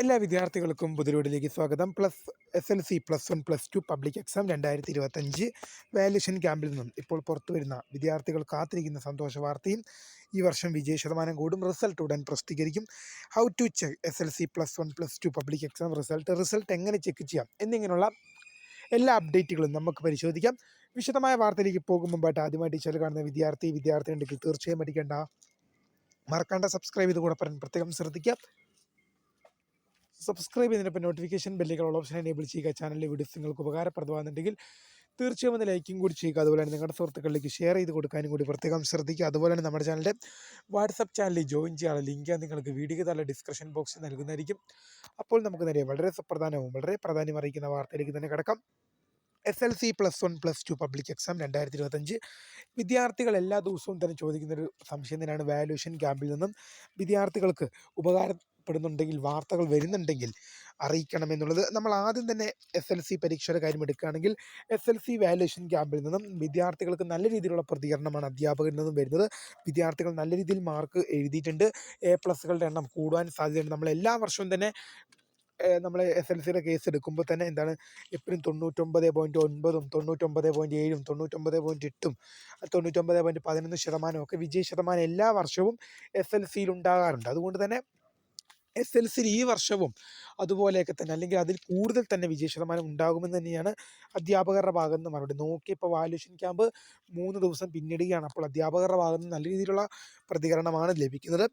എല്ലാ വിദ്യാർത്ഥികൾക്കും പുതിരോടിലേക്ക് സ്വാഗതം. SLC +1 +2 പബ്ലിക് എക്സാം 2025 വാല്യുവേഷൻ ക്യാമ്പിൽ നിന്നും ഇപ്പോൾ പുറത്തു വരുന്ന വിദ്യാർത്ഥികൾ കാത്തിരിക്കുന്ന സന്തോഷ വാർത്തയും ഈ വർഷം വിജയ ശതമാനം കൂടും. റിസൾട്ട് ഉടൻ പ്രസിദ്ധീകരിക്കും. How to check SLC +1 +2 public exam result എങ്ങനെ ചെക്ക് ചെയ്യാം എന്നിങ്ങനെയുള്ള എല്ലാ അപ്ഡേറ്റുകളും നമുക്ക് പരിശോധിക്കാം. വിശദമായ വാർത്തയിലേക്ക് പോകും മുമ്പായിട്ട് ആദ്യമായിട്ട് ഈ ചാനൽ കാണുന്ന വിദ്യാർത്ഥി ഉണ്ടെങ്കിൽ തീർച്ചയായും പഠിക്കേണ്ട മറക്കാണ്ട സബ്സ്ക്രൈബ് ചെയ്ത് കൂടെ പറയാൻ പ്രത്യേകം ശ്രദ്ധിക്കാം. സബ്സ്ക്രൈബ് ചെയ്തതിനൊപ്പം നോട്ടിഫിക്കേഷൻ ബെല്ലുകൾ ഓപ്ഷൻ എനേബിൾ ചെയ്യുക. ചാനലിലെ വീഡിയോസ് നിങ്ങൾക്ക് ഉപകാരപ്രദമാകുന്നുണ്ടെങ്കിൽ തീർച്ചയായും ഒന്ന് ലൈക്കും കൂടി ചെയ്യുക. അതുപോലെ തന്നെ നിങ്ങളുടെ സുഹൃത്തുക്കളിലേക്ക് ഷെയർ ചെയ്ത് കൊടുക്കാനും കൂടി പ്രത്യേകം ശ്രദ്ധിക്കുക. അതുപോലെ തന്നെ നമ്മുടെ ചാനലിൻ്റെ വാട്സപ്പ് ചാനലിൽ ജോയിൻ ചെയ്യാനുള്ള ലിങ്ക് നിങ്ങൾക്ക് വീഡിയോ താഴെ ഡിസ്ക്രിപ്ഷൻ ബോക്സിൽ നൽകുന്നതായിരിക്കും. അപ്പോൾ നമുക്ക് നേരെ വളരെ സുപ്രധാനവും വളരെ പ്രാധാന്യം അറിയിക്കുന്ന വാർത്തയിലേക്ക് തന്നെ കിടക്കാം. SLC +1 +2 പബ്ലിക് എക്സാം 2025 വിദ്യാർത്ഥികൾ എല്ലാ ദിവസവും തന്നെ ചോദിക്കുന്നൊരു സംശയം തന്നെയാണ്. വാല്യുവേഷൻ ക്യാമ്പിൽ നിന്നും വിദ്യാർത്ഥികൾക്ക് ഉപകാരപ്പെടുന്നുണ്ടെങ്കിൽ, വാർത്തകൾ വരുന്നുണ്ടെങ്കിൽ അറിയിക്കണമെന്നുള്ളത്. നമ്മൾ ആദ്യം തന്നെ SLC പരീക്ഷയുടെ കാര്യം എടുക്കുകയാണെങ്കിൽ SLC വാല്യുവേഷൻ ക്യാമ്പിൽ നിന്നും വിദ്യാർത്ഥികൾക്ക് നല്ല രീതിയിലുള്ള പ്രതികരണമാണ് അധ്യാപകരിൽ നിന്നും വരുന്നത്. വിദ്യാർത്ഥികൾ നല്ല രീതിയിൽ മാർക്ക് എഴുതിയിട്ടുണ്ട്. A+കളുടെ എണ്ണം കൂടുവാൻ സാധ്യതയുണ്ട്. നമ്മൾ എല്ലാ വർഷവും തന്നെ നമ്മൾ SLCയുടെ കേസ് എടുക്കുമ്പോൾ തന്നെ എപ്പോഴും 99.9, 99.7, 99.8, 99.11% വിജയ ശതമാനം എല്ലാ വർഷവും SLCയിൽ ഉണ്ടാകാറുണ്ട്. അതുകൊണ്ട് തന്നെ SLCയിൽ ഈ വർഷവും അതുപോലെയൊക്കെ തന്നെ, അല്ലെങ്കിൽ അതിൽ കൂടുതൽ തന്നെ വിജയ ശതമാനം ഉണ്ടാകുമെന്ന് തന്നെയാണ് അധ്യാപകരുടെ ഭാഗത്ത് നിന്ന് മറുപടി. നോക്കിയപ്പോൾ വാല്യുവേഷൻ ക്യാമ്പ് 3 ദിവസം പിന്നിടുകയാണ്. അപ്പോൾ അധ്യാപകരുടെ ഭാഗത്ത് നിന്ന് നല്ല രീതിയിലുള്ള പ്രതികരണമാണ് ലഭിക്കുന്നത്.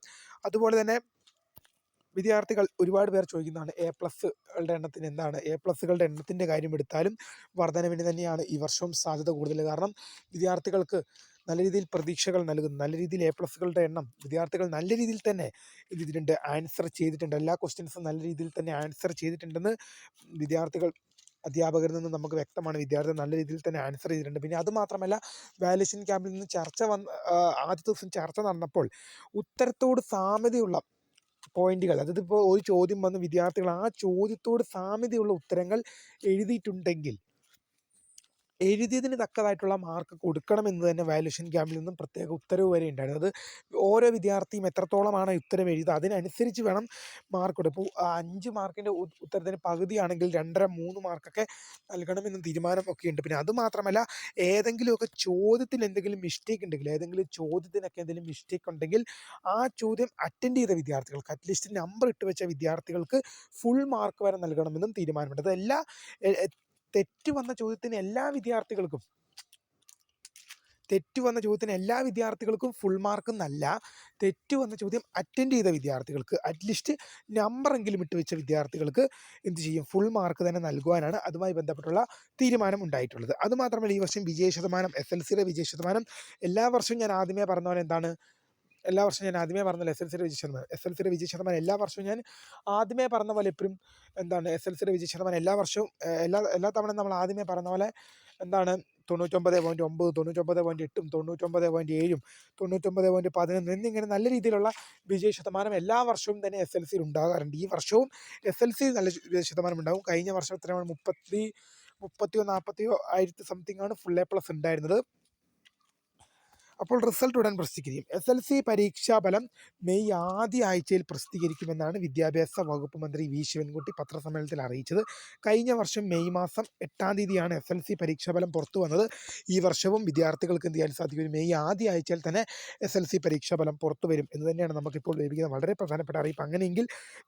അതുപോലെ തന്നെ വിദ്യാർത്ഥികൾ ഒരുപാട് പേർ ചോദിക്കുന്നതാണ് A+കളുടെ എണ്ണത്തിന് എന്താണ്. A+കളുടെ എണ്ണത്തിൻ്റെ കാര്യം എടുത്താലും വർധനവിന് തന്നെയാണ് ഈ വർഷവും സാധ്യത കൂടുതൽ. കാരണം വിദ്യാർത്ഥികൾക്ക് നല്ല രീതിയിൽ പ്രതീക്ഷകൾ നൽകുന്നു. നല്ല രീതിയിൽ A+കളുടെ എണ്ണം വിദ്യാർത്ഥികൾ നല്ല രീതിയിൽ തന്നെ ഇതിട്ടുണ്ട്, ആൻസർ ചെയ്തിട്ടുണ്ട്. എല്ലാ ക്വസ്റ്റ്യൻസും നല്ല രീതിയിൽ തന്നെ ആൻസർ ചെയ്തിട്ടുണ്ടെന്ന് വിദ്യാർത്ഥികൾ അധ്യാപകരിൽ നിന്ന് നമുക്ക് വ്യക്തമാണ്. വിദ്യാർത്ഥികൾ നല്ല രീതിയിൽ തന്നെ ആൻസർ ചെയ്തിട്ടുണ്ട്. പിന്നെ അതുമാത്രമല്ല, വാല്യുവേഷൻ ക്യാമ്പിൽ നിന്ന് ആദ്യ ദിവസം ചർച്ച നടന്നപ്പോൾ ഉത്തരത്തോട് സാമ്യതയുള്ള പോയിന്റുകൾ, അതായത് ഇപ്പോൾ ഒരു ചോദ്യം വന്ന് വിദ്യാർത്ഥികൾ ആ ചോദ്യത്തോട് സാമ്യതയുള്ള ഉത്തരങ്ങൾ എഴുതിയിട്ടുണ്ടെങ്കിൽ എഴുതിയതിന് തക്കതായിട്ടുള്ള മാർക്ക് കൊടുക്കണമെന്ന് തന്നെ വാല്യുവേഷൻ ക്യാമ്പിൽ നിന്നും പ്രത്യേക ഉത്തരവ് വരെ ഉണ്ടായിരുന്നത്. ഓരോ വിദ്യാർത്ഥിയും എത്രത്തോളമാണ് ഉത്തരം എഴുതുക അതിനനുസരിച്ച് വേണം മാർക്ക് കൊടുക്കുക. ഇപ്പോൾ 5 മാർക്കിൻ്റെ ഉത്തരത്തിന് പകുതിയാണെങ്കിൽ 2.5-3 മാർക്കൊക്കെ നൽകണമെന്നും തീരുമാനമൊക്കെ ഉണ്ട്. പിന്നെ അതുമാത്രമല്ല, ഏതെങ്കിലുമൊക്കെ ചോദ്യത്തിൽ എന്തെങ്കിലും മിസ്റ്റേക്ക് ഉണ്ടെങ്കിൽ, ഏതെങ്കിലും ചോദ്യത്തിനൊക്കെ എന്തെങ്കിലും മിസ്റ്റേക്ക് ഉണ്ടെങ്കിൽ ആ ചോദ്യം അറ്റൻഡ് ചെയ്ത വിദ്യാർത്ഥികൾക്ക്, അറ്റ്ലീസ്റ്റ് നമ്പർ ഇട്ട് വെച്ച വിദ്യാർത്ഥികൾക്ക് ഫുൾ മാർക്ക് വരെ നൽകണമെന്നും തീരുമാനമുണ്ട്. അതെല്ലാ തെറ്റ് വന്ന ചോദ്യത്തിന് എല്ലാ വിദ്യാർത്ഥികൾക്കും ഫുൾ മാർക്ക് എന്നല്ല, തെറ്റ് വന്ന ചോദ്യം അറ്റൻഡ് ചെയ്ത വിദ്യാർത്ഥികൾക്ക്, അറ്റ്ലീസ്റ്റ് നമ്പറെങ്കിലും ഇട്ട് വെച്ച വിദ്യാർത്ഥികൾക്ക് എന്ത് ചെയ്യും, ഫുൾ മാർക്ക് തന്നെ നൽകുവാനാണ് അതുമായി ബന്ധപ്പെട്ടുള്ള തീരുമാനം ഉണ്ടായിട്ടുള്ളത്. അതുമാത്രമല്ല, ഈ വർഷം വിജയ ശതമാനം, SLCയുടെ വിജയ ശതമാനം എല്ലാ വർഷവും ഞാൻ ആദ്യമേ പറഞ്ഞ പോലെ SLCയുടെ വിജയ ശതമാനം എല്ലാ വർഷവും ഞാൻ ആദ്യമേ പറഞ്ഞ പോലെ എപ്പോഴും SLCയുടെ വിജയ ശതമാനം എല്ലാ വർഷവും എല്ലാ തവണ നമ്മൾ ആദ്യമേ പറഞ്ഞ പോലെ 99.9, 99.8, 99.7, 99.11 എന്നിങ്ങനെ നല്ല രീതിയിലുള്ള വിജയ ശതമാനം എല്ലാ വർഷവും തന്നെ SLCയിൽ ഉണ്ടാകാറുണ്ട്. ഈ വർഷവും SLCയിൽ നല്ല വിജയ ശതമാനം ഉണ്ടാകും. കഴിഞ്ഞ വർഷം എത്രയാണ്, 30-40 ആയിരത്തി സംതിങ് ആണ് ഫുൾ A+ ഉണ്ടായിരുന്നത്. അപ്പോൾ റിസൾട്ട് ഉടൻ പ്രസിദ്ധീകരിക്കും. SLC പരീക്ഷാഫലം മെയ് ആദ്യ ആഴ്ചയിൽ പ്രസിദ്ധീകരിക്കുമെന്നാണ് വിദ്യാഭ്യാസ വകുപ്പ് മന്ത്രി വി ശിവൻകുട്ടി പത്രസമ്മേളനത്തിൽ അറിയിച്ചത്. കഴിഞ്ഞ വർഷം മെയ് മാസം 8-ാം തീയതിയാണ് SLC പരീക്ഷാഫലം പുറത്തു വന്നത്. ഈ വർഷവും വിദ്യാർത്ഥികൾക്ക് എന്ത് ചെയ്യാൻ സാധിക്കും, മെയ് ആദ്യ ആഴ്ചയിൽ തന്നെ SLC പരീക്ഷാഫലം പുറത്തു വരും എന്ന് തന്നെയാണ് നമുക്കിപ്പോൾ ലഭിക്കുന്ന വളരെ പ്രധാനപ്പെട്ട അറിയിപ്പ്. അങ്ങനെയെങ്കിൽ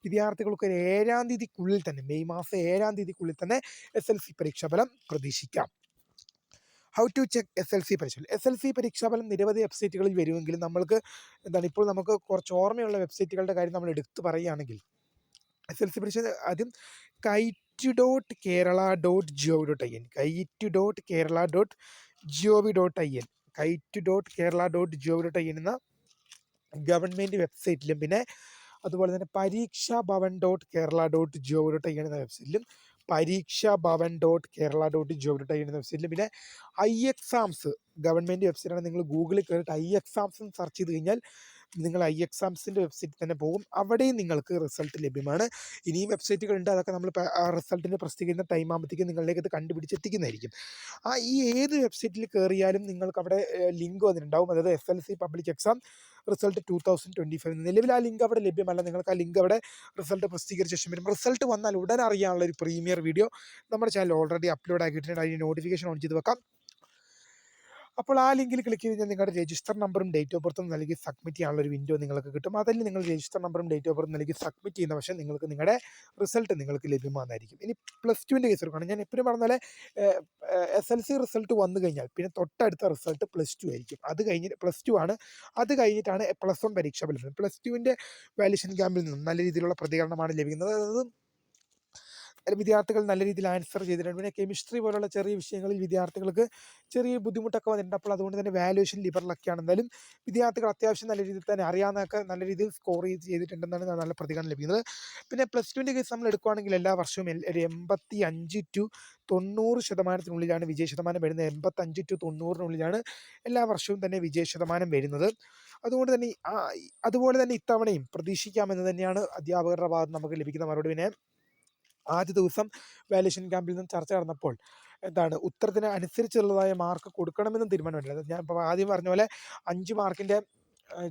വിദ്യാർത്ഥികൾക്ക് ഒരു 7-ാം തീയതിക്കുള്ളിൽ തന്നെ, മെയ് മാസം 7-ാം തീയതിക്കുള്ളിൽ തന്നെ SLC പരീക്ഷാഫലം പ്രതീക്ഷിക്കാം. ഹൗ ടു ചെക്ക് SLC പരീക്ഷാഫലം നിരവധി വെബ്സൈറ്റുകളിൽ വരുമെങ്കിലും ഇപ്പോൾ നമുക്ക് കുറച്ച് ഓർമ്മയുള്ള വെബ്സൈറ്റുകളുടെ കാര്യം നമ്മൾ എടുത്തു പറയുകയാണെങ്കിൽ, SLC പരീക്ഷ ആദ്യം kite.kerala.gov.in, kite.kerala.gov.in എന്ന ഗവൺമെൻറ് വെബ്സൈറ്റിലും, പിന്നെ അതുപോലെ തന്നെ പരീക്ഷാഭവൻ.kerala.gov.in എന്ന വെബ്സൈറ്റിലും, പരീക്ഷാഭവൻ.kerala.gov.in എന്ന വെബ്സൈറ്റിലും, പിന്നെ iExams ഗവൺമെൻറ് വെബ്സൈറ്റാണ്. നിങ്ങൾ ഗൂഗിളിൽ കയറിയിട്ട് iExams സെർച്ച് ചെയ്ത് കഴിഞ്ഞാൽ നിങ്ങൾ iExamsൻ്റെ വെബ്സൈറ്റിൽ തന്നെ പോകും. അവിടെയും നിങ്ങൾക്ക് റിസൾട്ട് ലഭ്യമാണ്. ഇനിയും വെബ്സൈറ്റുകളുണ്ട്, അതൊക്കെ നമ്മൾ റിസൾട്ടിൻ്റെ പ്രസിദ്ധീകരിക്കുന്ന ടൈം ആകുമ്പോഴത്തേക്കും നിങ്ങളിലേക്ക് അത് കണ്ടുപിടിച്ചെത്തിക്കുന്നതായിരിക്കും. ഈ ഏത് വെബ്സൈറ്റിൽ കയറിയാലും നിങ്ങൾക്ക് അവിടെ ലിങ്ക് വന്നിട്ടുണ്ടാവും. അതായത് SLC പബ്ലിക് എക്സാം റിസൾട്ട് 2025. നിലവിൽ ആ ലിങ്ക് അവിടെ ലഭ്യമല്ല. നിങ്ങൾക്ക് ആ ലിങ്ക് അവിടെ റിസൾട്ട് പ്രസിദ്ധീകരിച്ച ശേഷം വരും. റിസൾട്ട് വന്നാൽ ഉടൻ അറിയാനുള്ള ഒരു പ്രീമിയർ വീഡിയോ നമ്മുടെ ചാനൽ ഓൾറെഡി അപ്ലോഡ് ആക്കിയിട്ടുണ്ട്. അതിന് നോട്ടിഫിക്കേഷൻ ഓൺ ചെയ്ത് വെക്കാം. അപ്പോൾ ആ ലിങ്കിൽ ക്ലിക്ക് ചെയ്ത് കഴിഞ്ഞാൽ നിങ്ങളുടെ രജിസ്റ്റർ നമ്പറും ഡേറ്റ് ഓഫ് ബർത്തും നൽകി സബ്മിറ്റ് ചെയ്യാനുള്ള ഒരു വിൻഡോ നിങ്ങൾക്ക് കിട്ടും. അതിൽ നിങ്ങൾ രജിസ്റ്റർ നമ്പറും ഡേറ്റ് ഓഫ് ബർത്തും നൽകി സബ്മിറ്റ് ചെയ്യുന്ന പക്ഷേ നിങ്ങൾക്ക് നിങ്ങളുടെ റിസൾട്ട് നിങ്ങൾക്ക് ലഭ്യമാകുന്നതായിരിക്കും. ഇനി +2ൻ്റെ കേസ് എടുക്കുകയാണ്. ഞാൻ എപ്പോഴും പറഞ്ഞ പോലെ SLC റിസൾട്ട് വന്നു കഴിഞ്ഞാൽ പിന്നെ തൊട്ടടുത്ത റിസൾട്ട് +2 ആയിരിക്കും. അത് കഴിഞ്ഞ് +2 ആണ്. അത് കഴിഞ്ഞിട്ടാണ് +1 പരീക്ഷാ ഫലം. +2ൻ്റെ വാല്യുവേഷൻ ക്യാമ്പിൽ നിന്നും നല്ല രീതിയിലുള്ള പ്രതികരണമാണ് ലഭിക്കുന്നത്. അത് വിദ്യാർത്ഥികൾ നല്ല രീതിയിൽ ആൻസർ ചെയ്തിട്ടുണ്ട്. പിന്നെ കെമിസ്ട്രി പോലുള്ള ചെറിയ വിഷയങ്ങളിൽ വിദ്യാർത്ഥികൾക്ക് ചെറിയ ബുദ്ധിമുട്ടൊക്കെ വന്നിട്ടുണ്ട്. അപ്പോൾ അതുകൊണ്ട് തന്നെ വാല്യുവേഷൻ ലിബറലൊക്കെയാണ്. എന്തായാലും വിദ്യാർത്ഥികൾ അത്യാവശ്യം നല്ല രീതിയിൽ തന്നെ അറിയാവുന്നതൊക്കെ നല്ല രീതിയിൽ സ്കോർ ചെയ്തിട്ടുണ്ടെന്നാണ് നല്ല പ്രതികരണം ലഭിക്കുന്നത്. പിന്നെ +2ൻ്റെ കേസ് നമ്മൾ എടുക്കുകയാണെങ്കിൽ എല്ലാ വർഷവും ഒരു 85 to 90% വിജയ ശതമാനം വരുന്നത്. 85 to 90 എല്ലാ വർഷവും തന്നെ വിജയ ശതമാനം വരുന്നത്. അതുകൊണ്ട് തന്നെ അതുപോലെ തന്നെ ഇത്തവണയും പ്രതീക്ഷിക്കാമെന്ന് തന്നെയാണ് അധ്യാപകരുടെ ഭാഗത്ത് നമുക്ക് ലഭിക്കുന്ന മറുപടി. പിന്നെ ആദ്യ ദിവസം വാല്യുവേഷൻ ക്യാമ്പിൽ നിന്നും ചർച്ച നടന്നപ്പോൾ ഉത്തരത്തിന് അനുസരിച്ചുള്ളതായ മാർക്ക് കൊടുക്കണമെന്നും തീരുമാനമില്ല. ഞാൻ ഇപ്പോൾ ആദ്യം പറഞ്ഞ പോലെ 5 മാർക്കിൻ്റെ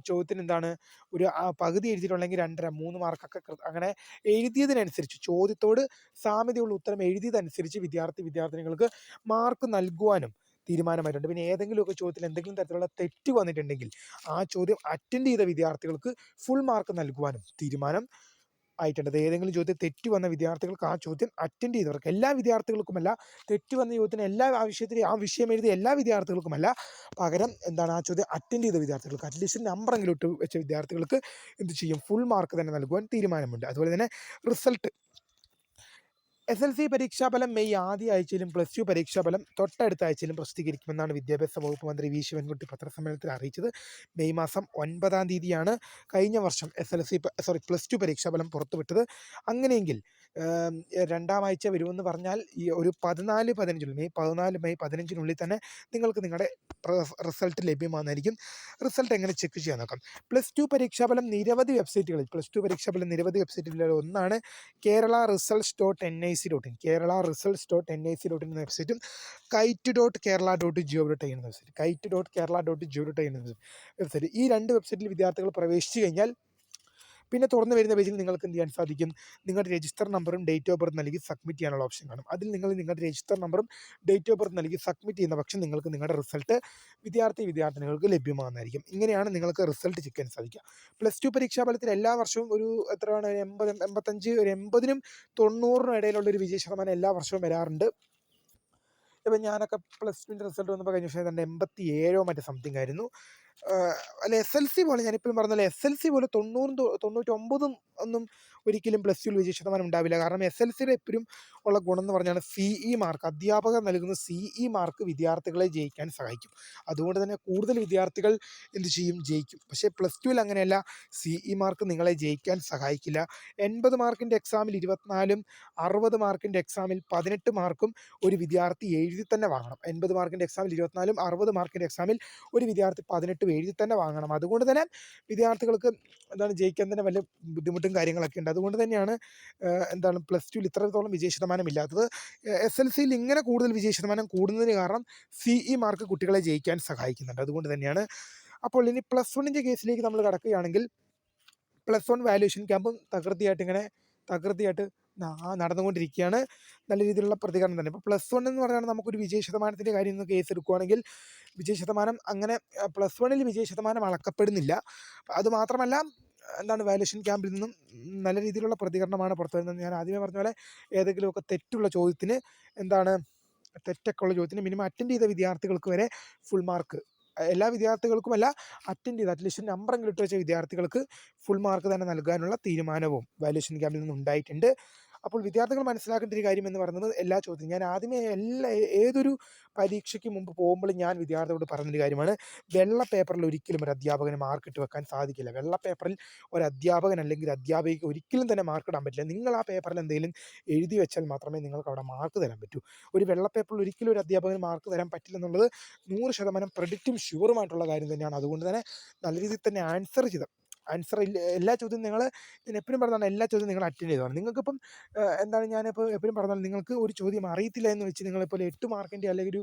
ചോദ്യത്തിന് ഒരു പകുതി എഴുതിയിട്ടുണ്ടെങ്കിൽ 2.5 3 മാർക്കൊക്കെ അങ്ങനെ എഴുതിയതിനനുസരിച്ച് ചോദ്യത്തോട് സാമ്യതയുള്ള ഉത്തരം എഴുതിയതനുസരിച്ച് വിദ്യാർത്ഥിനികൾക്ക് മാർക്ക് നൽകുവാനും തീരുമാനമായിട്ടുണ്ട്. പിന്നെ ഏതെങ്കിലുമൊക്കെ ചോദ്യത്തിൽ എന്തെങ്കിലും തരത്തിലുള്ള തെറ്റ് വന്നിട്ടുണ്ടെങ്കിൽ ആ ചോദ്യം അറ്റൻഡ് ചെയ്ത വിദ്യാർത്ഥികൾക്ക് ഫുൾ മാർക്ക് നൽകുവാനും തീരുമാനം ആയിട്ടുണ്ട്. ഏതെങ്കിലും ചോദ്യം തെറ്റ് വന്ന വിദ്യാർത്ഥികൾക്ക് ആ ചോദ്യം അറ്റൻഡ് ചെയ്തവർക്ക്, എല്ലാ വിദ്യാർത്ഥികൾക്കുമല്ല, തെറ്റ് വന്ന ചോദ്യത്തിന് ആ വിഷയം എഴുതിയ എല്ലാ വിദ്യാർത്ഥികൾക്കുമല്ല, പകരം ആ ചോദ്യം അറ്റൻഡ് ചെയ്ത വിദ്യാർത്ഥികൾക്ക് അറ്റ്ലീസ്റ്റ് നമ്പറെങ്കിലും ഇട്ട് വെച്ച വിദ്യാർത്ഥികൾക്ക് എന്ത് ചെയ്യും, ഫുൾ മാർക്ക് തന്നെ നൽകുവാൻ തീരുമാനമുണ്ട്. അതുപോലെ തന്നെ റിസൾട്ട് SLC പരീക്ഷാഫലം മെയ് ആദ്യ ആഴ്ചയിലും +2 പരീക്ഷാഫലം തൊട്ടടുത്ത ആഴ്ചയിലും പ്രസിദ്ധീകരിക്കുമെന്നാണ് വിദ്യാഭ്യാസ വകുപ്പ് മന്ത്രി വി ശിവൻകുട്ടി പത്രസമ്മേളനത്തിൽ അറിയിച്ചത്. മെയ് മാസം 9-ാം തീയതിയാണ് കഴിഞ്ഞ വർഷം +2 പരീക്ഷാഫലം പുറത്തുവിട്ടത്. അങ്ങനെയെങ്കിൽ രണ്ടാം ആഴ്ച വരുമെന്ന് പറഞ്ഞാൽ ഈ ഒരു 14-15 മെയ് 14 മെയ് 15 തന്നെ നിങ്ങൾക്ക് നിങ്ങളുടെ റിസൾട്ട് ലഭ്യമാകുന്നതായിരിക്കും. റിസൾട്ട് എങ്ങനെ ചെക്ക് ചെയ്യാൻ നോക്കാം. +2 പരീക്ഷാഫലം നിരവധി വെബ്സൈറ്റുകളിൽ ഒന്നാണ് കേരള results.nic.in. കേരള results.nic.in എന്ന വെബ്സൈറ്റും kite.kerala.gov.in എന്ന വെബ്സൈറ്റ്, kite.kerala.gov.in എന്ന വെബ്സൈറ്റ്. ഈ 2 വെബ്സൈറ്റിൽ വിദ്യാർത്ഥികൾ പ്രവേശിച്ചു കഴിഞ്ഞാൽ പിന്നെ തുറന്നു വരുന്ന പേജിൽ നിങ്ങൾക്ക് എന്ത് ചെയ്യാൻ സാധിക്കും, നിങ്ങളുടെ രജിസ്റ്റർ നമ്പറും ഡേറ്റ് ഓഫ് ബർത്ത് നൽകി സബ്മിറ്റ് ചെയ്യാനുള്ള ഓപ്ഷൻ കാണും. അതിൽ നിങ്ങൾ നിങ്ങളുടെ രജിസ്റ്റർ നമ്പറും ഡേറ്റ് ഓഫ് ബർത്ത് നൽകി സബ്മിറ്റ് ചെയ്യുന്ന പക്ഷം നിങ്ങൾക്ക് നിങ്ങളുടെ റിസൾട്ട് വിദ്യാർത്ഥിനികൾക്ക് ലഭ്യമാകുന്നതായിരിക്കും. ഇങ്ങനെയാണ് നിങ്ങൾക്ക് റിസൾട്ട് ചെക്ക് ചെയ്യാൻ സാധിക്കുക. +2 പരീക്ഷാഫലത്തിൽ എല്ലാ വർഷവും ഒരു എത്രയാണ് 85 ഒരു 80-നും 90-നും ഇടയിലുള്ള ഒരു വിജയ ശതമാനം എല്ലാ വർഷവും വരാറുണ്ട്. ഇപ്പം ഞാനൊക്കെ +2ൻ്റെ റിസൾട്ട് വന്നപ്പോൾ കഴിഞ്ഞ വർഷം 87 മറ്റേ സംതിങ് ആയിരുന്നു. അല്ല SLC പോലെ ഞാനിപ്പോഴും പറഞ്ഞ SLC പോലെ 90 99 ഒന്നും ഒരിക്കലും +2 വിജയ ശതമാനം ഉണ്ടാവില്ല. കാരണം SLCയുടെ എപ്പോഴും ഉള്ള ഗുണം എന്ന് പറഞ്ഞാൽ CE മാർക്ക്, അധ്യാപകർ നൽകുന്ന CE മാർക്ക് വിദ്യാർത്ഥികളെ ജയിക്കാൻ സഹായിക്കും. അതുകൊണ്ട് തന്നെ കൂടുതൽ വിദ്യാർത്ഥികൾ എന്ത് ചെയ്യും, ജയിക്കും. പക്ഷേ +2ൽ അങ്ങനെയല്ല. CE മാർക്ക് നിങ്ങളെ ജയിക്കാൻ സഹായിക്കില്ല. 80 മാർക്കിൻ്റെ എക്സാമിൽ 24-ഉം 60 മാർക്കിൻ്റെ എക്സാമിൽ 18 മാർക്കും ഒരു വിദ്യാർത്ഥി എഴുതി തന്നെ വാങ്ങണം. 80 മാർക്കിൻ്റെ എക്സാമിൽ 24-ഉം 60 മാർക്കിൻ്റെ എക്സാമിൽ ഒരു വിദ്യാർത്ഥി 18 എഴുതി തന്നെ വാങ്ങണം. അതുകൊണ്ട് തന്നെ വിദ്യാർത്ഥികൾക്ക് ജയിക്കാൻ തന്നെ വലിയ ബുദ്ധിമുട്ടും കാര്യങ്ങളൊക്കെ ഉണ്ട്. അതുകൊണ്ട് തന്നെയാണ് +2ൽ ഇത്രത്തോളം വിജയ ശതമാനം ഇല്ലാത്തത്. SLCയിൽ ഇങ്ങനെ കൂടുതൽ വിജയ ശതമാനം കൂടുന്നതിന് കാരണം CE മാർക്ക് കുട്ടികളെ ജയിക്കാൻ സഹായിക്കുന്നുണ്ട്. അതുകൊണ്ട് തന്നെയാണ്. അപ്പോൾ ഇനി +1ൻ്റെ കേസിലേക്ക് നമ്മൾ കടക്കുകയാണെങ്കിൽ +1 വാല്യുവേഷൻ ക്യാമ്പും തകൃതിയായിട്ട് നടന്നുകൊണ്ടിരിക്കുകയാണ്. നല്ല രീതിയിലുള്ള പ്രതികരണം തന്നെ. ഇപ്പോൾ +1 എന്ന് പറഞ്ഞാൽ നമുക്കൊരു വിജയ ശതമാനത്തിൻ്റെ കാര്യം ഒന്ന് കേസ് എടുക്കുകയാണെങ്കിൽ വിജയ ശതമാനം അങ്ങനെ +1ൽ വിജയ ശതമാനം അളക്കപ്പെടുന്നില്ല. അതുമാത്രമല്ല വാല്യുവേഷൻ ക്യാമ്പിൽ നിന്നും നല്ല രീതിയിലുള്ള പ്രതികരണമാണ് പുറത്തു വരുന്നത്. ഞാൻ ആദ്യമേ പറഞ്ഞ പോലെ ഏതെങ്കിലുമൊക്കെ തെറ്റൊക്കെ ഉള്ള ചോദ്യത്തിന് മിനിമം അറ്റൻഡ് ചെയ്ത വിദ്യാർത്ഥികൾക്ക് വരെ ഫുൾ മാർക്ക്, എല്ലാ വിദ്യാർത്ഥികൾക്കുമല്ല, അറ്റൻഡ് ചെയ്ത് അറ്റ്ലീസ്റ്റ് നമ്പറെങ്കിലും ഇട്ട് വെച്ച വിദ്യാർത്ഥികൾക്ക് ഫുൾ മാർക്ക് തന്നെ നൽകാനുള്ള തീരുമാനവും വാല്യുവേഷൻ ക്യാമ്പിൽ നിന്ന് ഉണ്ടായിട്ടുണ്ട്. അപ്പോൾ വിദ്യാർത്ഥികൾ മനസ്സിലാക്കേണ്ട ഒരു കാര്യം എന്ന് പറയുന്നത്, എല്ലാ ചോദ്യവും ഞാൻ ആദ്യമേ ഏതൊരു പരീക്ഷയ്ക്ക് മുമ്പ് പോകുമ്പോൾ ഞാൻ വിദ്യാർത്ഥികളോട് പറഞ്ഞൊരു കാര്യമാണ്, വെള്ള പേപ്പറിൽ ഒരിക്കലും ഒരു അധ്യാപകന് മാർക്ക് ഇട്ട് വെക്കാൻ സാധിക്കില്ല. വെള്ള പേപ്പറിൽ ഒരു അധ്യാപകൻ അല്ലെങ്കിൽ അധ്യാപികയ്ക്ക് ഒരിക്കലും തന്നെ മാർക്ക് ഇടാൻ പറ്റില്ല. നിങ്ങൾ ആ പേപ്പറിൽ എന്തെങ്കിലും എഴുതി വെച്ചാൽ മാത്രമേ നിങ്ങൾക്ക് അവിടെ മാർക്ക് തരാൻ പറ്റൂ. ഒരു വെള്ള പേപ്പറിൽ ഒരിക്കലും ഒരു അധ്യാപകന് മാർക്ക് തരാൻ പറ്റില്ലെന്നുള്ളത് 100% പ്രെഡിക്റ്റും ഷുവറുമായിട്ടുള്ള കാര്യം തന്നെയാണ്. അതുകൊണ്ട് തന്നെ നല്ല രീതിയിൽ തന്നെ ആൻസർ എല്ലാ ചോദ്യവും ഞാൻ എപ്പോഴും പറഞ്ഞതാണ്, എല്ലാ ചോദ്യവും നിങ്ങൾ അറ്റൻഡ് ചെയ്തതാണ്. നിങ്ങൾക്കിപ്പം എന്താണ് ഞാനിപ്പോൾ എപ്പോഴും പറഞ്ഞാൽ, നിങ്ങൾക്ക് ഒരു ചോദ്യം അറിയത്തില്ല എന്ന് വെച്ച് നിങ്ങളിപ്പോൾ 8 മാർക്കിൻ്റെ അല്ലെങ്കിൽ ഒരു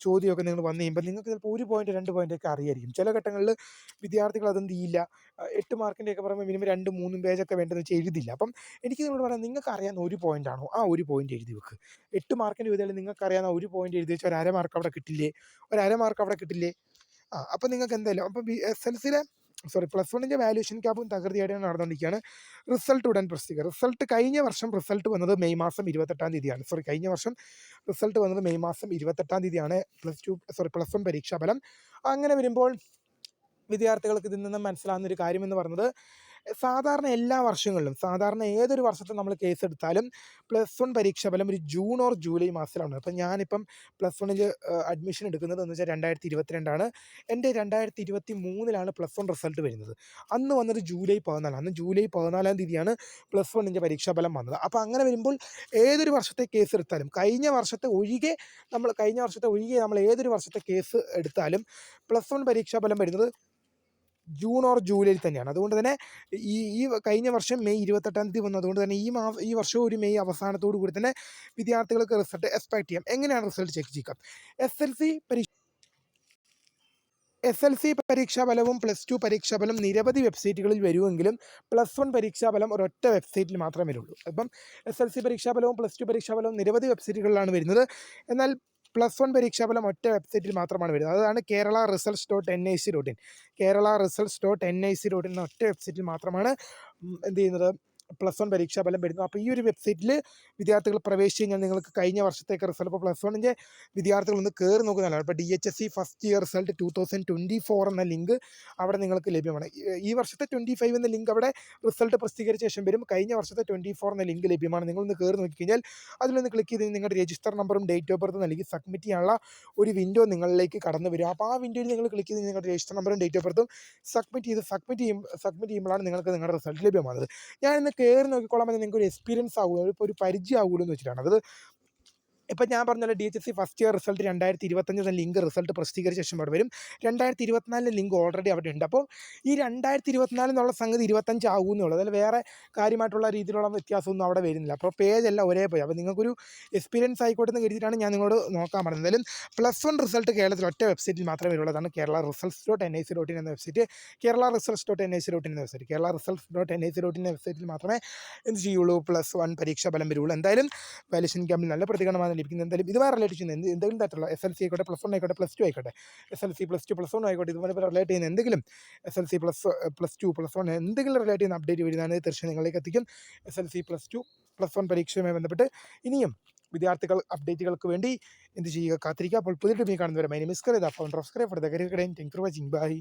ചോദ്യമൊക്കെ നിങ്ങൾ വന്നു കഴിയുമ്പോൾ നിങ്ങൾക്ക് ചിലപ്പോൾ 1 പോയിന്റ് 2 പോയിൻ്റൊക്കെ അറിയായിരിക്കും. ചില ഘട്ടങ്ങളിൽ വിദ്യാർത്ഥികൾ അതെന്ത് ചെയ്യില്ല, 8 മാർക്കിൻ്റെയൊക്കെ പറയുമ്പോൾ മിനിമം 2 3 പേജൊക്കെ വേണ്ടതെന്ന് വെച്ചാൽ എഴുതില്ല. അപ്പം എനിക്ക് നിങ്ങളോട് പറയാം, നിങ്ങൾക്ക് അറിയാവുന്ന 1 പോയിൻ്റാണോ, ആ 1 പോയിന്റ് എഴുതി വെക്ക്. 8 മാർക്കിൻ്റെ ചോദ്യത്തിൽ നിങ്ങൾക്ക് അറിയാവുന്ന 1 പോയിന്റ് എഴുതി വെച്ചാൽ ഒരു അര മാർക്ക് അവിടെ കിട്ടില്ലേ, ഒരു അര മാർക്ക് അവിടെ കിട്ടില്ലേ. അപ്പം നിങ്ങൾക്ക് എന്തായാലും അപ്പം SLCയിലെ പ്ലസ് വണ്ണിൻ്റെ വാല്യൂഷൻ ക്യാമ്പും തകൃതിയായിട്ട് നടന്നുകൊണ്ടിരിക്കുകയാണ്. റിസൾട്ട് ഉടൻ പ്രസിദ്ധീകരിക്കും. റിസൾട്ട് കഴിഞ്ഞ വർഷം റിസൾട്ട് വന്നത് മെയ് മാസം 28-ാം തീയതിയാണ്. കഴിഞ്ഞ വർഷം റിസൾട്ട് വന്നത് മെയ് മാസം 28-ാം തീയതിയാണ് പ്ലസ് വൺ പരീക്ഷാഫലം. അങ്ങനെ വരുമ്പോൾ വിദ്യാർത്ഥികൾക്ക് ഇതിൽ നിന്ന് മനസ്സിലാകുന്ന ഒരു കാര്യമെന്ന് പറയുന്നത്, സാധാരണ എല്ലാ വർഷങ്ങളിലും, സാധാരണ ഏതൊരു വർഷത്തെ നമ്മൾ കേസ് എടുത്താലും പ്ലസ് വൺ പരീക്ഷാഫലം ഒരു ജൂൺ ഓർ ജൂലൈ മാസത്തിലാണ്. അപ്പം ഞാനിപ്പം പ്ലസ് വണ്ണിൽ അഡ്മിഷൻ എടുക്കുന്നത് എന്ന് വെച്ചാൽ 2022 എൻ്റെ 2023 പ്ലസ് വൺ റിസൾട്ട് വരുന്നത്. അന്ന് വന്നത് ജൂലൈ 14. അന്ന് ജൂലൈ 14-ാം തീയതിയാണ് പ്ലസ് വണ്ണിൻ്റെ പരീക്ഷാഫലം വന്നത്. അപ്പോൾ അങ്ങനെ വരുമ്പോൾ ഏതൊരു വർഷത്തെ കേസ് എടുത്താലും, കഴിഞ്ഞ വർഷത്തെ ഒഴികെ നമ്മൾ ഏതൊരു വർഷത്തെ കേസ് എടുത്താലും പ്ലസ് വൺ പരീക്ഷാഫലം വരുന്നത് ജൂൺ ഓർ ജൂലൈയിൽ തന്നെയാണ്. അതുകൊണ്ട് തന്നെ ഈ കഴിഞ്ഞ വർഷം മെയ് 28-ാം തീയതി വന്നു. അതുകൊണ്ട് തന്നെ ഈ വർഷം ഒരു മെയ് അവസാനത്തോടു കൂടി തന്നെ വിദ്യാർത്ഥികൾക്ക് റിസൾട്ട് എക്സ്പെക്ട് ചെയ്യാം. എങ്ങനെയാണ് റിസൾട്ട് ചെക്ക് ചെയ്യുക? SLC പരീക്ഷാഫലവും പ്ലസ് ടു പരീക്ഷാഫലം നിരവധി വെബ്സൈറ്റുകളിൽ വരുമെങ്കിലും പ്ലസ് വൺ പരീക്ഷാഫലം ഒരൊറ്റ വെബ്സൈറ്റിൽ മാത്രമേ വരുള്ളൂ. അപ്പം SLC പരീക്ഷാഫലവും പ്ലസ് ടു പരീക്ഷാഫലവും നിരവധി വെബ്സൈറ്റുകളിലാണ് വരുന്നത്. എന്നാൽ പ്ലസ് വൺ പരീക്ഷാഫലം ഒറ്റ വെബ്സൈറ്റിൽ മാത്രമാണ് വരുന്നത്. അതാണ് kerala-results.nic.in. kerala-results.nic.in എന്ന ഒറ്റ വെബ്സൈറ്റിൽ മാത്രമാണ് എന്ത് ചെയ്യുന്നത്, പ്ലസ് വൺ പരീക്ഷാഫലം വരുന്നത്. അപ്പോൾ ഈ ഒരു വെബ്സൈറ്റിൽ വിദ്യാർത്ഥികൾ പ്രവേശിച്ച് കഴിഞ്ഞാൽ നിങ്ങൾക്ക് കഴിഞ്ഞ വർഷത്തേക്ക് റിസൾട്ട്, ഇപ്പോൾ പ്ലസ് വണ്ണിൻ്റെ വിദ്യാർത്ഥികൾ ഒന്ന് കയറി നോക്കുന്നതാണ്. ഇപ്പോൾ DHSC ഫസ്റ്റ് ഇയർ റിസൾട്ട് 2024 എന്ന ലിങ്ക് അവിടെ നിങ്ങൾക്ക് ലഭ്യമാണ്. ഈ വർഷത്തെ 25 എന്ന ലിങ്ക് അവിടെ റിസൾട്ട് പ്രസിദ്ധീകരിച്ച ശേഷം വരും. കഴിഞ്ഞ വർഷത്തെ 24 എന്ന ലിങ്ക് ലഭ്യമാണ്. നിങ്ങളൊന്ന് കയറി നോക്കിക്കഴിഞ്ഞാൽ അതിലൊന്ന് ക്ലിക്ക് ചെയ്ത് നിങ്ങളുടെ രജിസ്റ്റർ നമ്പറും ഡേറ്റ് ഓഫ് ബർത്ത് നൽകി സബ്മിറ്റ് ചെയ്യാനുള്ള ഒരു വിൻഡോ നിങ്ങളിലേക്ക് കടന്നു വരും. അപ്പോൾ ആ വിൻഡോയിൽ നിങ്ങൾ ക്ലിക്ക് ചെയ്ത് നിങ്ങളുടെ രജിസ്റ്റർ നമ്പറും ഡേറ്റ് ഓഫ് ബർത്തും സബ്മിറ്റ് ചെയ്യുമ്പോഴാണ് നിങ്ങൾക്ക് നിങ്ങളുടെ റിസൾട്ട് ലഭ്യമാകുന്നത്. ഞാൻ ഇന്ന് കയറി നോക്കിക്കോളാൻ പറ്റും, നിങ്ങൾക്ക് ഒരു എക്സ്പീരിയൻസ് ആകുമല്ലോ, ഇപ്പോൾ ഒരു പരിചയം ആകുമല്ലോ എന്ന് വെച്ചിട്ടാണ്. അത് ഇപ്പം ഞാൻ പറഞ്ഞല്ലോ, DHSC ഫസ്റ്റ് ഇയർ റിസൾട്ട് 2025 എന്ന ലിങ്ക് റിസൾട്ട് പ്രസിദ്ധീകരിച്ച ശേഷം അവിടെ വരും. 2024 ലിങ്ക് ഓൾറെഡി അവിടെ ഉണ്ട്. അപ്പോൾ ഈ 2024 എന്നുള്ള സംഗതി 25 ആകുമെന്നുള്ളൂ. അതിൽ വേറെ കാര്യമായിട്ടുള്ള രീതിയിലുള്ള വ്യത്യാസമൊന്നും അവിടെ വരുന്നില്ല. അപ്പോൾ പേജെല്ലാം ഒരേ പേജ്. അപ്പോൾ നിങ്ങൾക്കൊരു എക്സ്പീരിയൻസ് ആയിക്കോട്ടെ എന്ന് കരുതിയിട്ടാണ് ഞാൻ നിങ്ങളോട് നോക്കാൻ പറഞ്ഞത്. എന്തായാലും പ്ലസ് വൺ റിസൾട്ട് കേരളത്തിൽ ഒറ്റ വെബ്സൈറ്റിൽ മാത്രമേ വരുള്ളൂ. അതാണ് kerala-results.nic.in എന്ന വെബ്സൈറ്റ്. kerala-results.nic.in എന്ന വെബ്സൈറ്റ്. kerala-results.nic.in എന്ന വെബ്സൈറ്റിൽ മാത്രമേ എന്ത് ചെയ്യുള്ളൂ, പ്ലസ് വൺ പരീക്ഷാഫലം വരുള്ളൂ. എന്തായാലും വാല്യൂഷൻ ക്യാമ്പിൽ നല്ല പ്രതികരണമാണ് ലഭിക്കുന്നത്. എന്തായാലും ഇതുമായി റിലേറ്റ് ചെയ്യുന്ന എന്തെങ്കിലും തരത്തിലുള്ള SLC ആയിക്കോട്ടെ, പ്ലസ് വൺ ആയിക്കോട്ടെ, പ്ലസ് ടു ആയിക്കോട്ടെ, SLC plus two plus one ആയിക്കോട്ടെ, ഇതുപോലെ റിലേറ്റ് ചെയ്യുന്ന എന്തെങ്കിലും SLC plus two plus one എന്തെങ്കിലും റിലേറ്റ് ചെയ്യുന്ന അപ്ഡേറ്റ് വരുന്നതാണ് തീർച്ചയായും നിങ്ങളിലേക്ക് എത്തിക്കും. SLC plus two plus one പരീക്ഷയുമായി ബന്ധപ്പെട്ട് ഇനിയും വിദ്യാർത്ഥികൾ അപ്ഡേറ്റുകൾക്ക് വേണ്ടി എന്ത് ചെയ്യുക, കാത്തിരിക്കുക. അപ്പോൾ പുതിയ ടീമിൽ കാണുന്നവരെ my name is Karitha, founder of scribe for the career guide. Thank you for watching. By.